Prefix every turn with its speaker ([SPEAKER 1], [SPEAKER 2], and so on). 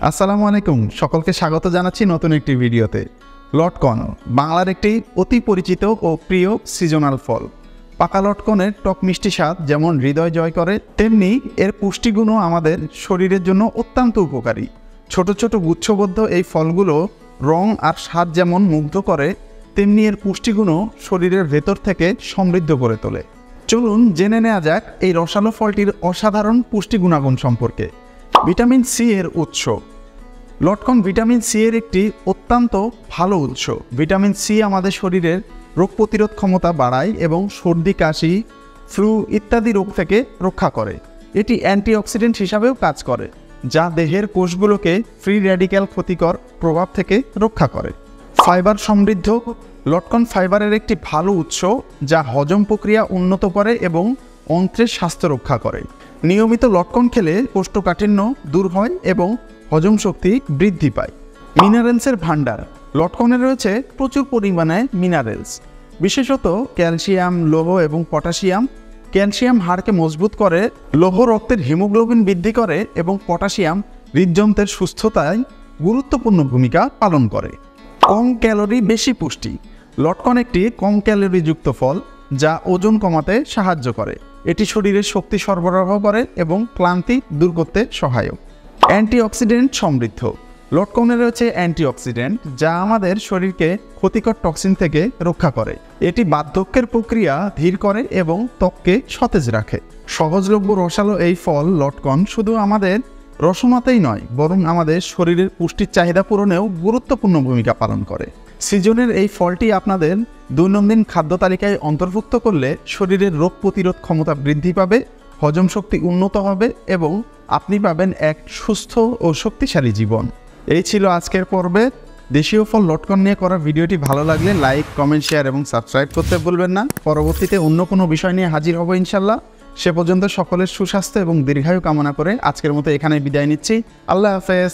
[SPEAKER 1] আসসালামু আলাইকুম, সকলকে স্বাগত জানাচ্ছি নতুন একটি ভিডিওতে। লটকন বাংলার একটি অতি পরিচিত ও প্রিয় সিজনাল ফল। পাকা লটকনের টক মিষ্টি স্বাদ যেমন হৃদয় জয় করে, তেমনি এর পুষ্টিগুণও আমাদের শরীরের জন্য অত্যন্ত উপকারী। ছোট ছোট গুচ্ছবদ্ধ এই ফলগুলো রং আর স্বাদ যেমন মুগ্ধ করে, তেমনি এর পুষ্টিগুণও শরীরের ভেতর থেকে সমৃদ্ধ করে তোলে। চলুন জেনে নেওয়া যাক এই রসালো ফলটির অসাধারণ পুষ্টি গুণাগুণ সম্পর্কে। ভিটামিন সি এর উৎস। লটকন ভিটামিন সি এর একটি অত্যন্ত ভালো উৎস। ভিটামিন সি আমাদের শরীরের রোগ প্রতিরোধ ক্ষমতা বাড়ায় এবং সর্দি, কাশি, ফ্লু ইত্যাদি রোগ থেকে রক্ষা করে। এটি অ্যান্টিঅক্সিডেন্ট হিসাবেও কাজ করে, যা দেহের কোষগুলোকে ফ্রি র্যাডিক্যাল ক্ষতিকর প্রভাব থেকে রক্ষা করে। ফাইবার সমৃদ্ধ। লটকন ফাইবারের একটি ভালো উৎস, যা হজম প্রক্রিয়া উন্নত করে এবং অন্ত্রের স্বাস্থ্য রক্ষা করে। নিয়মিত লটকন খেলে কোষ্ঠকাঠিন্য দূর হয় এবং হজম শক্তি বৃদ্ধি পায়। মিনারেলসের ভাণ্ডার। লটকনে রয়েছে প্রচুর পরিমাণে মিনারেলস, বিশেষত ক্যালসিয়াম, লৌহ এবং পটাশিয়াম। ক্যালসিয়াম হাড়কে মজবুত করে, লৌহ রক্তের হিমোগ্লোবিন বৃদ্ধি করে এবং পটাশিয়াম হৃদযন্ত্রের সুস্থতায় গুরুত্বপূর্ণ ভূমিকা পালন করে। কম ক্যালোরি বেশি পুষ্টি। লটকন একটি কম ক্যালোরিযুক্ত ফল, যা ওজন কমাতে সাহায্য করে। এটি শরীরে শক্তি সরবরাহ করে এবং ক্লান্তি দূর করতে সহায়ক। অ্যান্টিঅক্সিডেন্ট সমৃদ্ধ। লটকনে রয়েছে অ্যান্টিঅক্সিডেন্ট, যা আমাদের শরীরকে ক্ষতিকর টক্সিন থেকে রক্ষা করে। এটি বার্ধক্যের প্রক্রিয়া ধীর করে এবং ত্বককে সতেজ রাখে। সহজলভ্য রসালো এই ফল লটকন শুধু আমাদের রসমাতেই নয়, বরং আমাদের শরীরের পুষ্টির চাহিদা পূরণেও গুরুত্বপূর্ণ ভূমিকা পালন করে। সিজনের এই ফলটি আপনাদের দৈনন্দিন খাদ্য তালিকায় অন্তর্ভুক্ত করলে শরীরের রোগ প্রতিরোধ ক্ষমতা বৃদ্ধি পাবে, হজম শক্তি উন্নত হবে এবং আপনি পাবেন এক সুস্থ ও শক্তিশালী জীবন। এই ছিল আজকের পর্বে। দেশীয় ফল লটকন নিয়ে করা ভিডিওটি ভালো লাগলে লাইক, কমেন্ট, শেয়ার এবং সাবস্ক্রাইব করতে ভুলবেন না। পরবর্তীতে অন্য কোনো বিষয় নিয়ে হাজির হব ইনশাল্লাহ। সে পর্যন্ত সকলের সুস্বাস্থ্য এবং দীর্ঘায়ু কামনা করে আজকের মতো এখানে বিদায় নিচ্ছি। আল্লাহ হাফেজ।